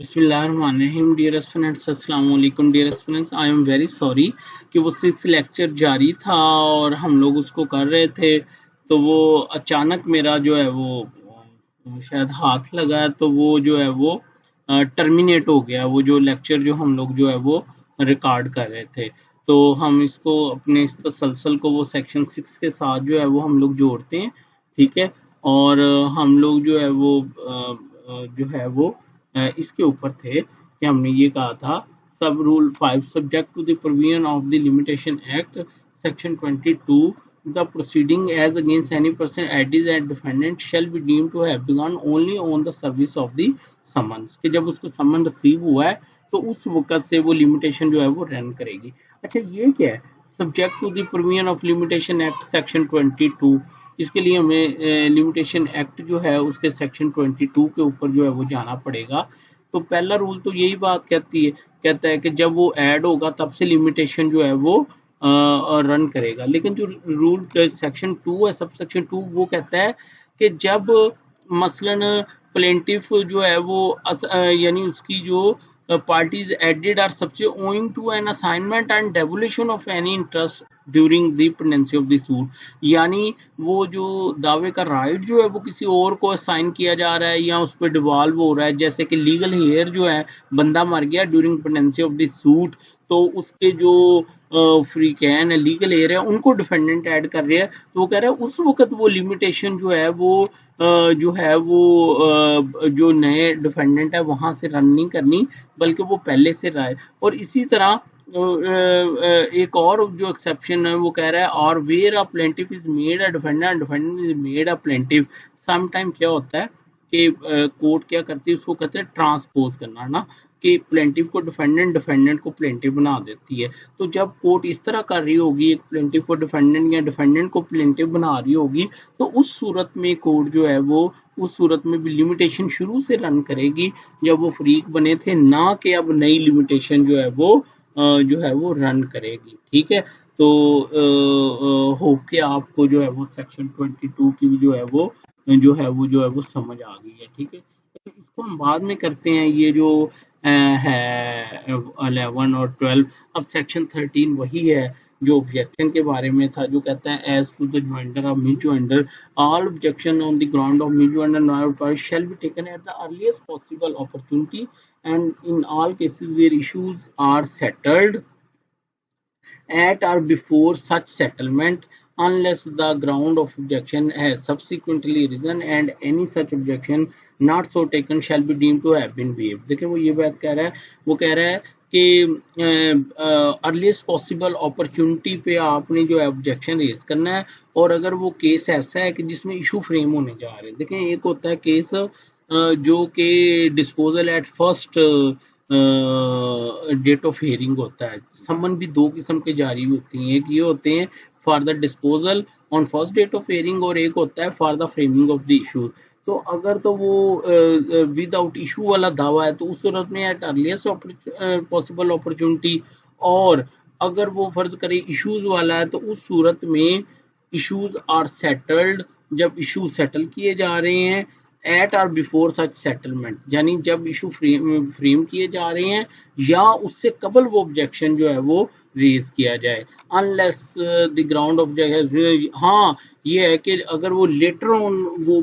बिस्मिल्लाहिर्रहमानिर्रहीम। Dear students, अस्सलाम वालेकुम। Dear students, I am very sorry कि वो 6 लेक्चर जारी था और हम लोग उसको कर रहे थे, तो वो अचानक मेरा जो है वो शायद हाथ लगा, तो वो जो है वो टर्मिनेट हो गया। वो जो लेक्चर जो हम लोग जो है वो रिकॉर्ड कर रहे थे, तो हम इसको अपने इस तसलसल को वो सेक्शन 6 के साथ जो है वो हम लोग जोड़ते हैं। ठीक है। और हम लोग जो है वो जो है वो इसके ऊपर थे कि हमने ये कहा था sub rule 5 subject to the provision of the limitation act section 22 the proceeding as against any person added as defendant shall be deemed to have begun only on the service of the summons, कि जब उसको समन receive हुआ है तो उस वक्त से वो लिमिटेशन जो है वो रन करेगी। अच्छा, ये क्या है? Subject to the provision of limitation act section 22। इसके लिए हमें लिमिटेशन एक्ट जो है उसके सेक्शन 22 के ऊपर जो है वो जाना पड़ेगा। तो पहला रूल तो यही बात कहता है कि जब वो ऐड होगा तब से लिमिटेशन जो है वो रन करेगा। लेकिन जो रूल सेक्शन 2 है, सब सेक्शन 2, वो कहता है कि जब मसलन प्लेंटिफ जो है वो यानी उसकी जो parties added are subject owing to an assignment and devolution of any interest during the pendency of the suit, यानी वो जो दावे का राइट जो है वो किसी और को असाइन किया जा रहा है या उस पर डिवॉल्व हो रहा है। जैसे कि लीगल हेयर जो है, बंदा मर गया during pendency of the suit, तो उसके जो फ्री कैन है, लीगल हेयर है, उनको डिफेंडेंट ऐड कर रहे हैं। तो वो कह रहा है उस वक्त वो लिमिटेशन जो है वो जो है वो जो नए डिफेंडेंट है वहां से रन नहीं करनी, बल्कि वो पहले से रहा है। और इसी तरह एक और जो एक्सेप्शन है वो कह रहा है और where a plaintiff is made a defendant, defendant is made a plaintiff. Some time क्या होता है कि कोर्ट क्या करती है, उसको कहते हैं ट्रांसपोज करना ना, कि प्लेंटिफ को डिफेंडेंट, डिफेंडेंट को प्लेंटिफ बना देती है। तो जब कोर्ट इस तरह कर रही होगी, एक प्लेंटिफ को डिफेंडेंट या डिफेंडेंट को प्लेंटिफ बना रही होगी, तो उस सूरत में कोर्ट जो है वो उस सूरत में भी लिमिटेशन शुरू से रन करेगी जब वो फरीक बने थे, ना कि अब नई लिमिटेशन जो है वो रन करेगी। ठीक है। तो होप के आपको जो है वो सेक्शन 22 की जो है वो समझ आ गई है। ठीक है। तो इसको हम बाद में करते हैं, ये जो है 11 और 12। अब सेक्शन 13 वही है जो ऑब्जेक्शन के बारे में था, जो कहता है as to the joinder of mutual all objection on the ground of mutual and non shall be taken at the earliest possible opportunity and in all cases where issues are settled at or before such settlement unless the ground of objection has subsequently risen and any such objection not so taken shall be deemed to have been waived। देखिए वो ये बात कह रहा है, वो कह रहा है कि अर्लीस्ट पॉसिबल अपॉर्चुनिटी पे आपने जो है ऑब्जेक्शन रेज करना है, और अगर वो केस ऐसा है कि जिसमें इशू फ्रेम होने जा रहे हैं। देखें, एक होता है केस जो कि disposal at first date of hearing होता है। समन भी दो किस्म के जारी होती हैं, एक ये होते हैं for the disposal on first date of hearing और एक होता है for the framing of the issue. तो अगर तो वो विदाउट इशू वाला दावा है तो उस सूरत में एट अर्लीस्ट पॉसिबल अपॉर्चुनिटी, और अगर वो फर्ज करे इश्यूज वाला है तो उस सूरत में इश्यूज आर सेटल्ड, जब इशू सेटल किए जा रहे हैं, एट और बिफोर सच सेटलमेंट, यानी जब इशू फ्रेम किए जा रहे हैं या उससे कबल वो ऑब्जेक्शन जो है वो रेज किया जाए। अनलेस द ग्राउंड ऑब्जेक्शन, हाँ ये है कि अगर वो लेटर ऑन वो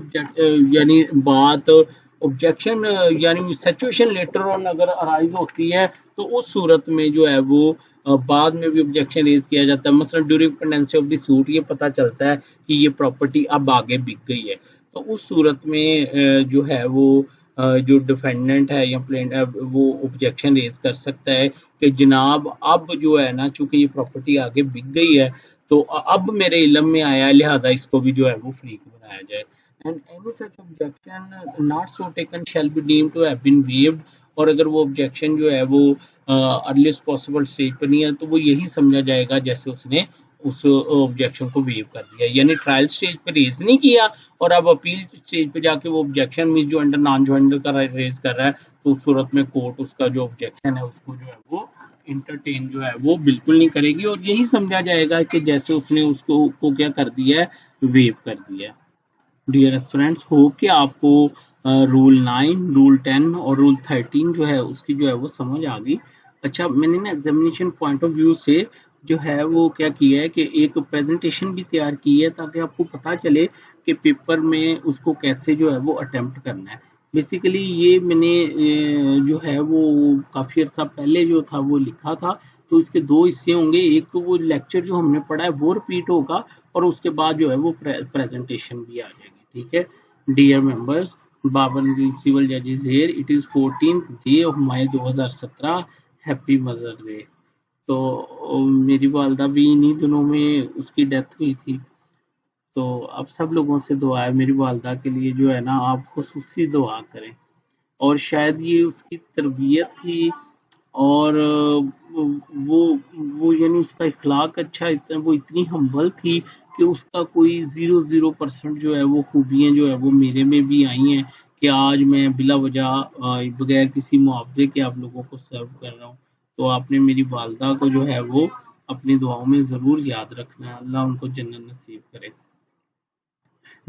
यानी बात ऑब्जेक्शन यानी सिचुएशन लेटर ऑन अगर अराइज होती है तो उस सूरत में जो है वो बाद में भी ऑब्जेक्शन रेज किया जाता है। मसलन during pendency of the suit ये पता चलता है कि ये प्रॉपर्टी अब आगे बिक गई है, तो उस सूरत में जो है वो जो डिफेंडेंट है या प्लेन वो ऑब्जेक्शन रेज कर सकता है कि जनाब अब जो है ना, चूंकि ये प्रॉपर्टी आगे बिक गई है तो अब मेरे इल्म में आया, लिहाजा इसको भी जो है वो फ्रीक बनाया जाए। And any such objection not so taken shall be deemed to have been waived, और अगर वो ऑब्जेक्शन जो है वो अर्लीस्ट पॉसिबल स्टेज पर नहीं है तो वो यही समझा जाएगा जैसे उसने उस ऑब्जेक्शन को वेव कर दिया, यानी ट्रायल स्टेज पर रेज नहीं किया और अब अपील स्टेज पे जाके वो ऑब्जेक्शन मिस जो अंडर नॉन ज्वाइंटर का रेज कर रहा है, तो उस सूरत में कोर्ट उसका जो ऑब्जेक्शन है उसको जो है वो इंटरटेन जो है वो बिल्कुल नहीं करेगी और यही समझा जाएगा कि जैसे उसने उसको क्या कर दिया है, वेव कर दिया है। डियर स्टूडेंट्स, होप कि आपको रूल 9, रूल 10 और रूल 13 जो है उसकी जो है वो समझ आ गई। अच्छा, मैंने ना एग्जामिनेशन पॉइंट ऑफ व्यू से जो है वो क्या किया है कि एक प्रेजेंटेशन भी तैयार की है ताकि आपको पता चले कि पेपर में उसको कैसे जो है वो अटेम्प्ट करना है। बेसिकली ये मैंने जो है वो काफ़ी अर्सा पहले जो था वो लिखा था। तो इसके दो हिस्से होंगे, एक तो वो लेक्चर जो हमने पढ़ा है वो रिपीट होगा और उसके बाद जो है वो प्रेजेंटेशन भी आ जाएगी। ठीक है डियर मेंबर्स, बाबर सिविल जजेस here, it is 14th day of May 2017। Happy mother day. तो मेरी वालदा भी इन्हीं दिनों में उसकी डेथ हुई थी। तो अब सब लोगों से दुआ है मेरी वालदा के लिए जो है ना, आप खुसूसी दुआ करें। और शायद ये उसकी तरबियत थी और वो यानी उसका इखलाक अच्छा, इतना वो इतनी हम्बल थी कि उसका कोई 0% जो है वो खूबियाँ जो है वो मेरे में भी आई हैं कि आज मैं बिला वजह बगैर किसी मुआवजे के आप लोगों को सर्व कर रहा हूँ। तो आपने मेरी वालदा को जो है वो अपनी दुआओं में ज़रूर याद रखना है। अल्लाह उनको जन्नत नसीब करे।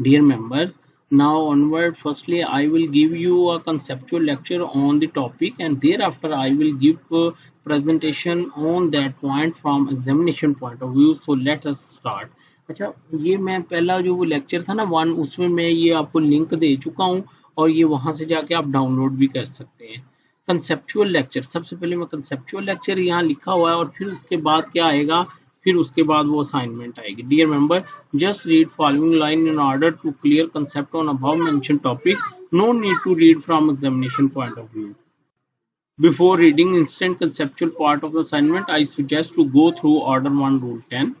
Dear members, now onward, firstly, I will give you a conceptual lecture on the topic and thereafter I will give a presentation on that point from examination point of view. So let us start. अच्छा, ये मैं पहला जो वो lecture था ना 1, उसमें मैं ये आपको लिंक दे चुका हूँ और ये वहां से जाके आप डाउनलोड भी कर सकते हैं। कंसेप्चुअल लेक्चर, सबसे पहले मैं कंसेप्चुअल लेक्चर यहाँ लिखा हुआ है और फिर उसके बाद क्या आएगा, फिर उसके बाद वो असाइनमेंट आएगी। Dear member, just read following line in order to clear concept on above mentioned topic. No need to read from examination point of view. Before reading instant conceptual part of the assignment, I suggest to go through order 1 rule 10.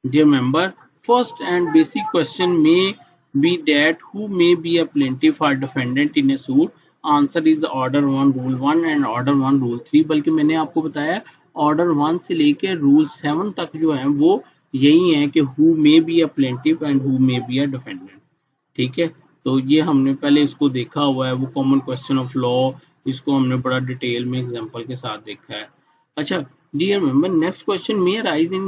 Dear member, first and basic question may be that who may be a plaintiff or defendant in a suit. Answer is order 1 rule 1 and order 1 rule 3. बल्कि मैंने आपको बताया order 1 से लेके rule 7 तक जो है वो यही है कि who may be a plaintiff and who may be a defendant. ठीक है, तो ये हमने पहले इसको देखा हुआ है, वो कॉमन क्वेश्चन ऑफ लॉ, इसको हमने बड़ा डिटेल में एग्जांपल के साथ देखा है। अच्छा dear member, next question may arise in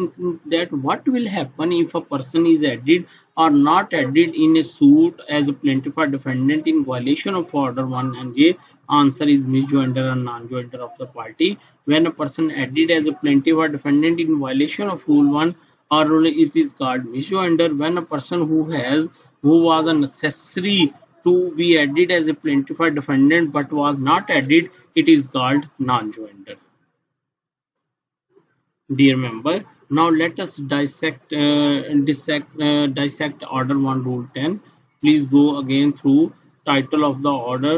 that what will happen if a person is added or not added in a suit as a plaintiff or defendant in violation of order 1, and the answer is misjoinder or non-joinder of the party. When a person added as a plaintiff or defendant in violation of rule 1 or rule, it is called misjoinder. When a person who was a necessary to be added as a plaintiff or defendant but was not added, it is called non-joinder. Dear member, now let us dissect order 1 rule 10. Please go again through title of the order.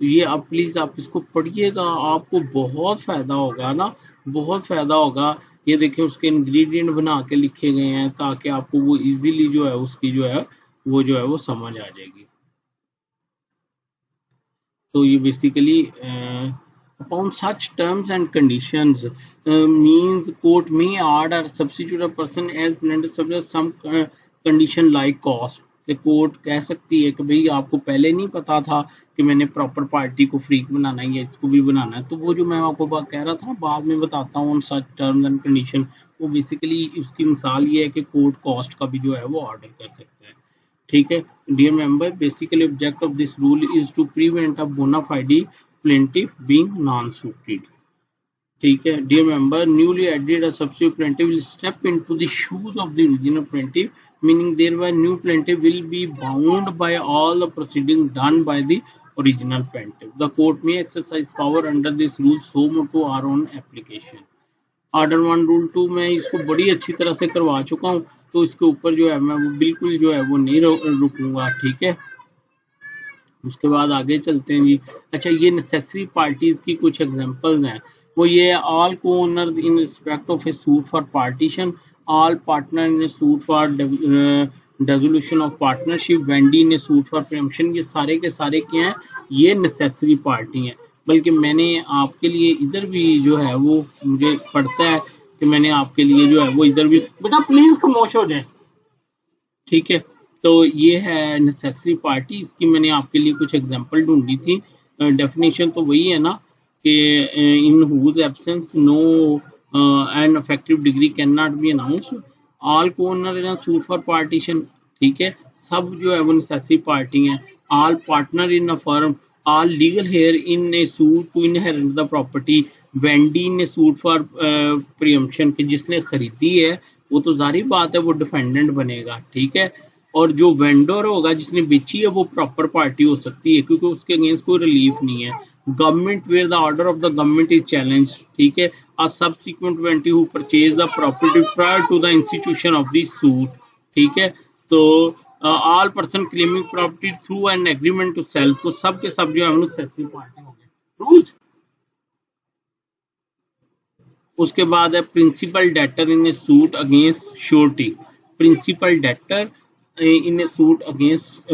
ये आप please आप इसको पढ़िएगा, आपको बहुत फायदा होगा ना, बहुत फायदा होगा। ये देखिए उसके इंग्रेडिएंट बना के लिखे गए हैं ताकि आपको वो इजीली जो है उसकी जो है वो समझ आ जाएगी। तो ये basically upon such terms and conditions means court may add or substitute a person as plaintiff subject some condition like cost। कि कोर्ट कह सकती है कि भाई आपको पहले नहीं पता था कि मैंने प्रॉपर पार्टी को फ्रीक बनाना है या इसको भी बनाना है, तो वो जो मैं आपको बात कह रहा था बाद में बताता हूँ सच टर्म्स एंड कंडीशन, वो बेसिकली उसकी मिसाल ये है कि कोर्ट कॉस्ट का भी जो है वो ऑर्डर कर सकता है। ठीक है dear member, basically object of this rule is to prevent a bona fide plaintiff being non-suited। ठीक है dear member, newly added a substitute plaintiff will step into the shoes of the original plaintiff, meaning thereby new plaintiff will be bound by all the proceedings done by the original plaintiff. The court may exercise power under this rule so much to our own application. Order 1 rule 2 मैं इसको बड़ी अच्छी तरह से करवा चुका हूँ, तो इसके ऊपर जो है मैं वो बिल्कुल जो है वो नहीं रुकूंगा। ठीक है, उसके बाद आगे चलते हैं जी। अच्छा, ये नेसेसरी पार्टीज की कुछ एग्जांपल्स हैं, वो ये ऑल को owner in respect of A suit for partition, all partner in a suit for dissolution of partnership, Wendy in a suit for preemption, ये सारे के सारे क्या हैं, ये नेसेसरी पार्टी हैं। बल्कि मैंने आपके लिए इधर भी जो है वो मुझे पड़ता है कि मैंने आपके लिए जो है वो इधर भी, बेटा प्लीज खामोश हो जाए। ठीक है, तो ये है नेसेसरी पार्टी, इसकी मैंने आपके लिए कुछ एग्जांपल ढूंढी थी। डेफिनेशन तो वही है ना कि in whose absence no an effective decree can not be announced, all co-owner in suit for partition. ठीक है, सब जो है वो नेसेसरी पार्टी हैं। All partner in a firm, all legal heir in a suit to inherit the property, vendee in a suit for preemption, कि जिसने खरीदी है वो तो जारी बात है वो डिफेंडेंट बनेगा, ठीक है। और जो वेंडर होगा जिसने बेची है वो प्रॉपर पार्टी हो सकती है क्योंकि उसके अगेंस्ट कोई रिलीफ नहीं है। Government where the order of the government is challenge, ठीक है। A subsequent vendee who purchase the property prior to the institution of the suit, ठीक है। तो all person claiming property through an agreement to sale, तो सब के सब जो है नेसेसरी पार्टी हो गए। रूल्स, उसके बाद है principal debtor in a suit against surety, principal debtor in a suit against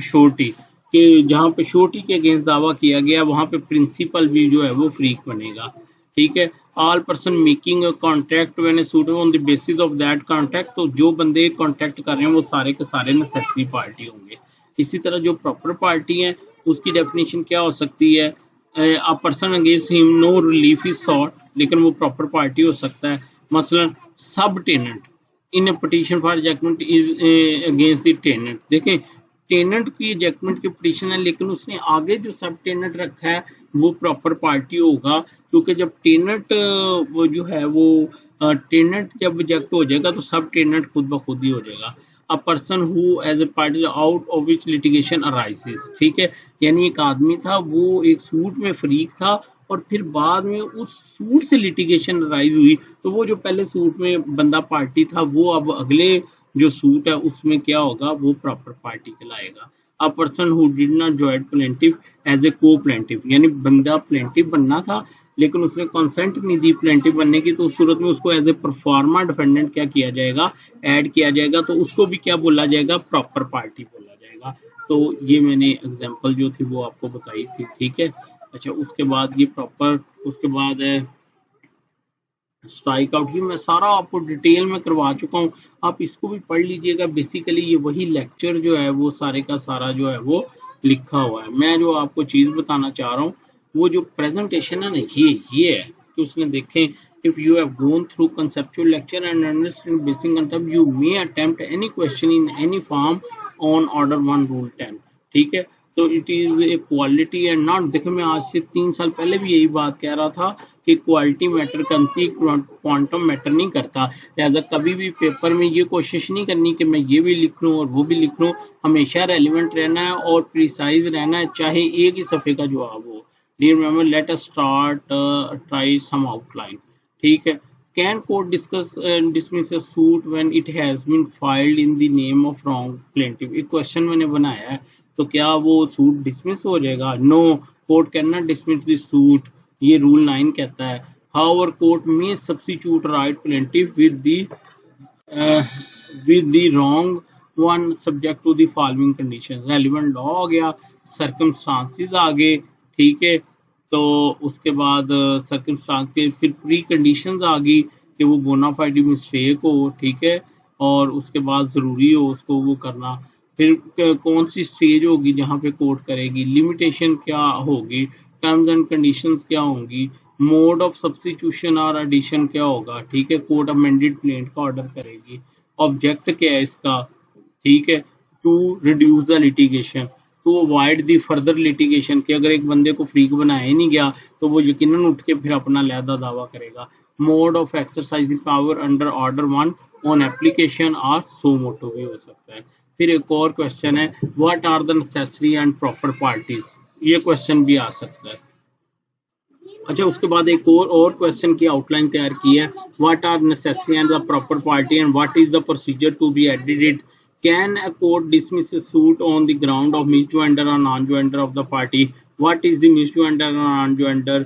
surety, कि जहां पे श्योरिटी के अगेंस्ट दावा किया गया वहां पे प्रिंसिपल भी जो है वो फ्रीक बनेगा, ठीक है। All person making a contract when A suit on the basis of that contract, तो जो बंदे कॉन्ट्रैक्ट कर रहे हैं वो सारे के सारे नेसेसरी पार्टी होंगे। इसी तरह जो प्रॉपर पार्टी है उसकी डेफिनेशन क्या हो सकती है, a person against him no relief is sought, लेकिन वो प्रॉपर पार्टी हो सकता है। मसलन subtenant in a petition for ejectment is against the tenant, देखें टेनेंट की एजमेंट की पिटीशन है लेकिन उसने आगे जो सब टेनेंट रखा है वो प्रॉपर पार्टी होगा, क्योंकि जब टेनेंट वो जो है वो टेनेंट जब रिजेक्ट हो जाएगा तो सब टेनेंट खुद ब खुद ही हो जाएगा। A person who as a party out of which litigation arises, ठीक है, यानी एक आदमी था वो एक सूट में फरीक था और फिर बाद में उस सूट से लिटिगेशन राइज हुई, तो वो जो पहले सूट में बंदा पार्टी था वो अब अगले जो सूट है उसमें क्या होगा, वो प्रॉपर पार्टी कहलाएगा। A person who did not join plaintiff as a co plaintiff, यानी बंदा प्लेंटिफ बनना था लेकिन उसने कंसेंट नहीं दी प्लेंटिफ बनने की, तो उस सूरत में उसको एज ए परफॉर्मा डिफेंडेंट क्या किया जाएगा, ऐड किया जाएगा, तो उसको भी क्या बोला जाएगा, प्रॉपर पार्टी बोला जाएगा। तो ये मैंने एग्जांपल जो थी वो आपको बताई थी, ठीक है। अच्छा, उसके बाद ये प्रॉपर, उसके बाद है स्ट्राइक आउट, ये मैं सारा आपको डिटेल में करवा चुका हूँ, आप इसको भी पढ़ लीजिएगा। बेसिकली ये वही लेक्चर जो है वो सारे का सारा जो है वो लिखा हुआ है। मैं जो आपको चीज बताना चाह रहा हूँ वो जो प्रेजेंटेशन है ना ये है कि उसमें देखें, if you have gone through conceptual lecture and understand basic concept, you may attempt any question in any form on order 1 rule 10, ठीक है। तो it is a quality and not, देखो मैं आज से 3 साल पहले भी यही बात कह रहा था कि क्वालिटी मैटर करती, क्वांटम मैटर नहीं करता। लिहाजा कभी भी पेपर में ये कोशिश नहीं करनी कि मैं ये भी लिख लूँ और वो भी लिख लूँ, हमेशा रेलिवेंट रहना है और प्रिसाइज रहना है, चाहे एक ही सफ़े का जवाब हो। Dear member, let us start try some outline, ठीक है। Can court dismiss a suit when it has been filed in the name of wrong plaintiff, एक क्वेश्चन मैंने बनाया है, तो क्या वो सूट डिसमिस हो जाएगा? No, court can not dismiss the suit, ये रूल 9 कहता है। हाउएवर कोर्ट में substitute right plaintiff with the wrong one subject to the following conditions, relevant law आ गया, circumstances आ गए, ठीक है। तो उसके बाद सर्कमस्टांस के फिर प्री कंडीशंस आ गई कि वो बोनाफाइड मिस्टेक हो, ठीक है, और उसके बाद ज़रूरी हो उसको वो करना। फिर कौन सी स्टेज होगी जहाँ पे कोर्ट करेगी, लिमिटेशन क्या होगी, टर्म्स एंड कंडीशंस क्या होंगी, मोड ऑफ सब्स्टिट्यूशन और एडिशन क्या होगा, ठीक है, कोर्ट अमेंडेड प्लेंट का ऑर्डर करेगी, ऑब्जेक्ट क्या है इसका, ठीक है, to reduce the litigation, to avoid the further litigation, कि अगर एक बंदे को फ्रीक बनाया ही नहीं गया तो वो यकीनन उठ के फिर अपना लहदा दावा करेगा। Mode of exercising power under order 1 on application और सो मोटो भी हो सकता है। फिर एक और क्वेश्चन है, what are the necessary and proper parties, ये क्वेश्चन भी आ सकता है। अच्छा, उसके बाद एक और क्वेश्चन की आउटलाइन तैयार की है, what are necessary and the proper party and what is the procedure to be added, can a court dismiss a suit on the ground of misjoinder or non-joinder of the party, what is the misjoinder or non-joinder,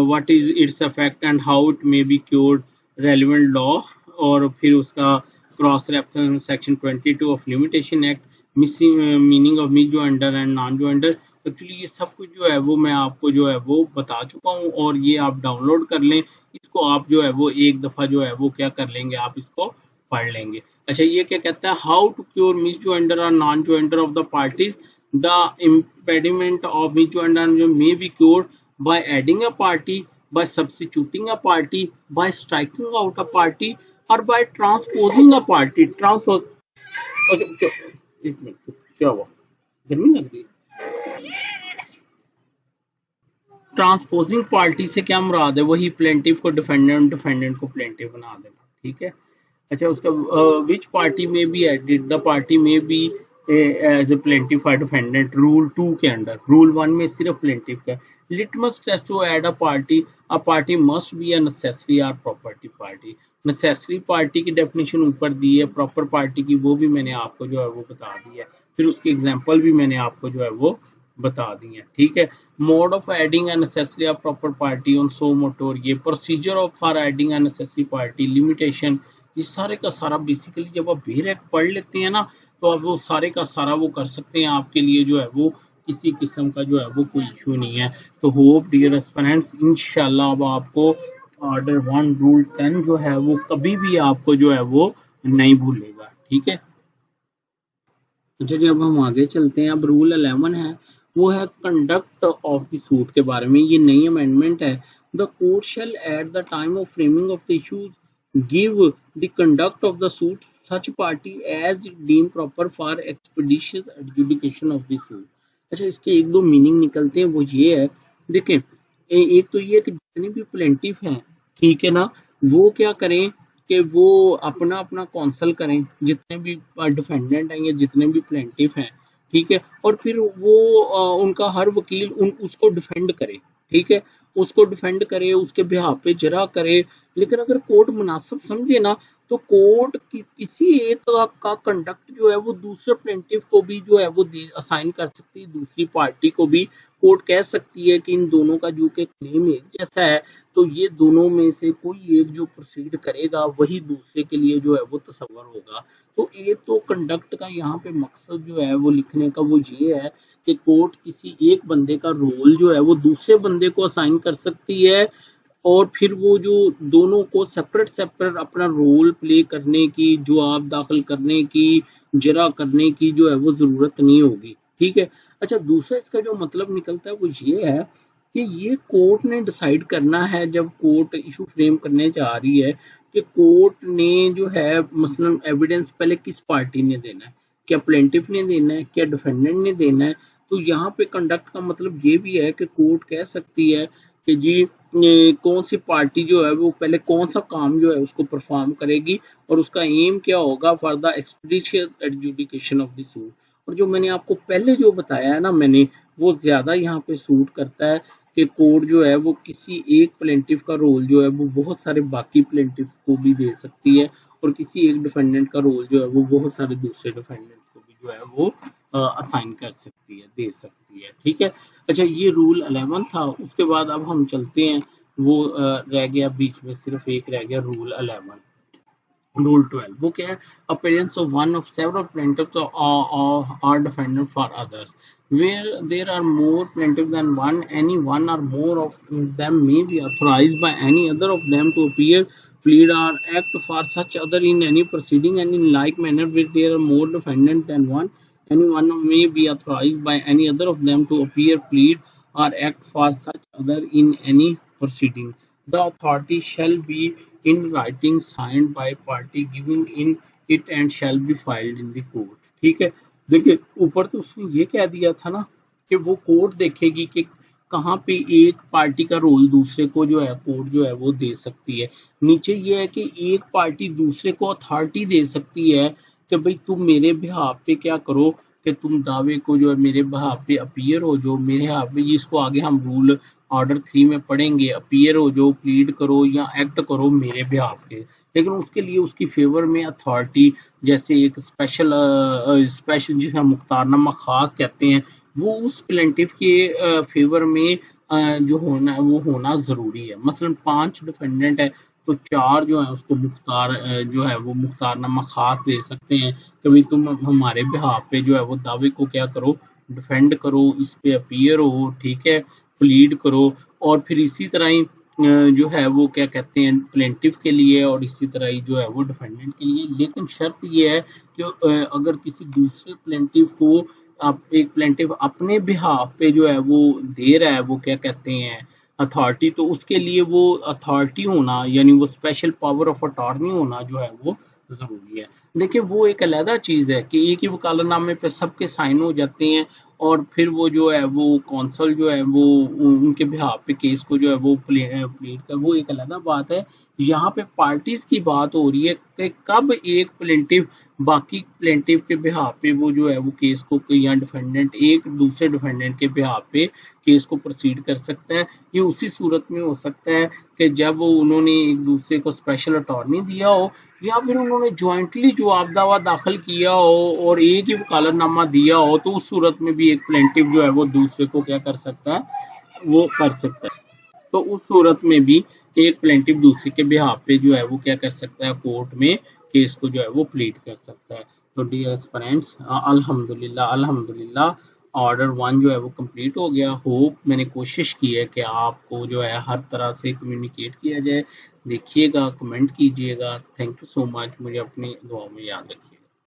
what is its effect and how it may be cured, relevant law, और फिर उसका cross reference section 22 of limitation act, missing meaning of misjoinder and non-joinder। Actually ये सब कुछ जो है वो मैं आपको जो है वो बता चुका हूँ और ये आप डाउनलोड कर लें, इसको आप जो है वो एक दफ़ा जो है वो क्या कर लेंगे, आप इसको पढ़ लेंगे। अच्छा, ये क्या कहता है, हाउ टू क्योर misjoinder और non-joinder of the parties, the impediment of misjoinder may be cured by adding a party, by substituting a party, by striking out a party, or by transposing a party, एक minute, क्या हुआ, गर्मी लग रही है? Transposing party से क्या मुराद है? वही प्लेंटिव को डिफेंडेंट, डिफेंडेंट को प्लेंटिव बना देना, ठीक है। अच्छा, उसका विच पार्टी में बी एडिड, द पार्टी में बी एज ए प्लेंटिव और डिफेंडेंट, रूल 2 के अंडर। रूल 1 में सिर्फ प्लेंटिव का। Litmus test to add a party must be a necessary और प्रॉपर्टी पार्टी। नेसेसरी पार्टी की डेफिनेशन ऊपर दी है, प्रॉपर पार्टी की वो भी मैंने आपको जो है वो बता दी है, फिर उसकी एग्जांपल भी मैंने आपको जो है वो बता दी है, ठीक है। Mode of adding a necessary और proper party on suo motu, ये procedure of for adding a necessary party, limitation, ये सारे का सारा बेसिकली जब आप बेर एक्ट पढ़ लेते हैं ना, तो आप वो सारे का सारा वो कर सकते हैं, आपके लिए जो है वो किसी किस्म का जो है वो कोई इशू नहीं है। तो होप डियर फ्रेंड्स, इंशाल्लाह अब आपको ऑर्डर 1 रूल 10 जो है वो कभी भी आपको जो है वो नहीं भूलेगा, ठीक है। अच्छा जी, अब हम आगे चलते हैं। अब रूल 11 है, वो है कंडक्ट ऑफ द सूट के बारे में। ये नई अमेंडमेंट है। The court shall at the time of framing of the issues give the conduct of the suit such party as deem proper for expeditious adjudication of the suit. अच्छा, इसके एक दो मीनिंग निकलते हैं, वो ये है, देखें, एक तो ये कि जितने भी प्लेंटिफ हैं, ठीक है ना, वो क्या करें कि वो अपना अपना कौंसल करें, जितने भी डिफेंडेंट हैं या जितने भी प्लेंटिफ हैं, ठीक है, और फिर वो उनका हर वकील उसको डिफेंड करे, ठीक है, उसको डिफेंड करे, उसके बिहाफ पे जरा करे। लेकिन अगर कोर्ट मुनासिब समझे ना, तो कोर्ट की किसी एक का कंडक्ट जो है वो दूसरे प्लेंटिफ को भी जो है वो असाइन कर सकती है, दूसरी पार्टी को भी कोर्ट कह सकती है कि इन दोनों का जो कि क्लेम एक जैसा है, तो ये दोनों में से कोई एक जो प्रोसीड करेगा वही दूसरे के लिए जो है वो तसव्वुर होगा। तो एक तो कंडक्ट का यहाँ पे मकसद जो है वो लिखने का वो ये है कि कोर्ट किसी एक बंदे का रोल जो है वो दूसरे बंदे को असाइन कर सकती है, और फिर वो जो दोनों को सेपरेट सेपरेट अपना रोल प्ले करने की, जवाब दाखिल करने की, जरा करने की जो है वो जरूरत नहीं होगी, ठीक है। अच्छा, दूसरा इसका जो मतलब निकलता है वो ये है कि ये कोर्ट ने डिसाइड करना है, जब कोर्ट इशू फ्रेम करने जा रही है, कि कोर्ट ने जो है मसलन एविडेंस पहले किस पार्टी ने देना है, क्या प्लेंटिफ ने देना है, क्या डिफेंडेंट ने देना है। तो यहाँ पे कंडक्ट का मतलब ये भी है कि कोर्ट कह सकती है कि जी कौन सी पार्टी जो है वो पहले कौन सा काम जो है उसको परफॉर्म करेगी, और उसका एम क्या होगा for the expeditious adjudication of the suit. और जो मैंने आपको पहले जो बताया है ना मैंने, वो ज्यादा यहाँ पे सूट करता है कि कोर्ट जो है वो किसी एक प्लेंटिफ का रोल जो है वो बहुत सारे बाकी प्लेंटिफ को भी दे सकती है, और किसी एक डिफेंडेंट का रोल जो है वो बहुत सारे दूसरे डिफेंडेंट को भी जो है वो असाइन कर सकती है, दे सकती है, ठीक है। अच्छा, ये रूल 11 था। उसके बाद अब हम चलते हैं, वो रह गया बीच में, सिर्फ एक रह गया रूल 11। रूल 12 वो क्या है? Appearance of one of several plaintiffs or defendant for others, where there are more plaintiffs than one, any one or more of them may be authorized by any other of them to appear, plead or act for such other in any proceeding, and in like manner where there are more defendants than one, any one may be authorized by any other of them to appear, plead or act for such other in any proceeding. The authority shall be in writing signed by party giving in it and shall be filed in the court, ठीक है। देखिए, ऊपर तो उसने ये कह दिया था ना कि वो कोर्ट देखेगी कि कहाँ पे एक पार्टी का रोल दूसरे को जो है कोर्ट जो है वो दे सकती है। नीचे ये है कि एक पार्टी दूसरे को अथॉरिटी दे सकती है कि भाई तुम मेरे बिहाफ पे क्या करो, कि तुम दावे को जो है मेरे बिहाफ पे अपीयर हो, जो मेरे हाथ में, इसको आगे हम रूल ऑर्डर 3 में पढ़ेंगे, अपीयर हो जो, प्लीड करो या एक्ट करो मेरे बिहाफ पे। लेकिन उसके लिए उसकी फेवर में अथॉरिटी, जैसे एक स्पेशल जिसे हम मुख्तारनामा खास कहते हैं, वो उस प्लेंटिफ के फेवर में जो होना है वो होना जरूरी है। मसलन 5 डिफेंडेंट है, तो 4 जो है उसको मुख्तार जो है वो मुख्तारनामा खास दे सकते हैं कि भाई तुम हमारे बिहाफ पे जो है वो दावे को क्या करो, डिफेंड करो, इस पे अपीयर हो, ठीक है, प्लीड करो। और फिर इसी तरह ही जो है वो क्या कहते हैं प्लेंटिफ के लिए, और इसी तरह ही जो है वो डिफेंडेंट के लिए। लेकिन शर्त ये है कि अगर किसी दूसरे प्लेंटिफ को आप एक प्लेंटिफ अपने बिहाफ पे जो है वो दे रहा है, वो क्या कहते हैं अथॉरिटी, तो उसके लिए वो अथॉरिटी होना, यानी वो स्पेशल पावर ऑफ अटॉर्नी होना जो है वो जरूरी है। देखिए वो एक अलहदा चीज़ है कि एक ही वकालतनामे पे सबके साइन हो जाते हैं और फिर वो जो है वो कौंसल जो है वो उनके बिहाफ पे केस को जो है वो प्लीड कर, वो एक अलहदा बात है। यहाँ पे पार्टीज की बात हो रही है कि कब एक प्लेंटिव बाकी प्लेंटिव के बिहाफ पे वो जो है वो केस को, या डिफेंडेंट एक दूसरे डिफेंडेंट के बिहाफ पे केस को प्रोसीड कर सकता है। ये उसी सूरत में हो सकता है कि जब वो उन्होंने एक दूसरे को स्पेशल अटॉर्नी दिया हो, या फिर उन्होंने ज्वाइंटली जवाब दावा दाखिल किया हो और एक ही वकालतनामा दिया हो, तो उस सूरत में भी एक प्लेंटिव जो है वो दूसरे को क्या कर सकता है, वो कर सकता है। तो उस सूरत में भी एक प्लेंटिव दूसरे के बिहाफ पे जो है वो क्या कर सकता है, कोर्ट में केस को जो है वो प्लीड कर सकता है। तो डियर फ्रेंड्स, अल्हम्दुलिल्लाह अल्हम्दुलिल्लाह ऑर्डर 1 जो है वो कंप्लीट हो गया। होप मैंने कोशिश की है कि आपको जो है हर तरह से कम्युनिकेट किया जाए। देखिएगा, कमेंट कीजिएगा। Thank you so much. मुझे अपनी दुआओं में याद रखिए।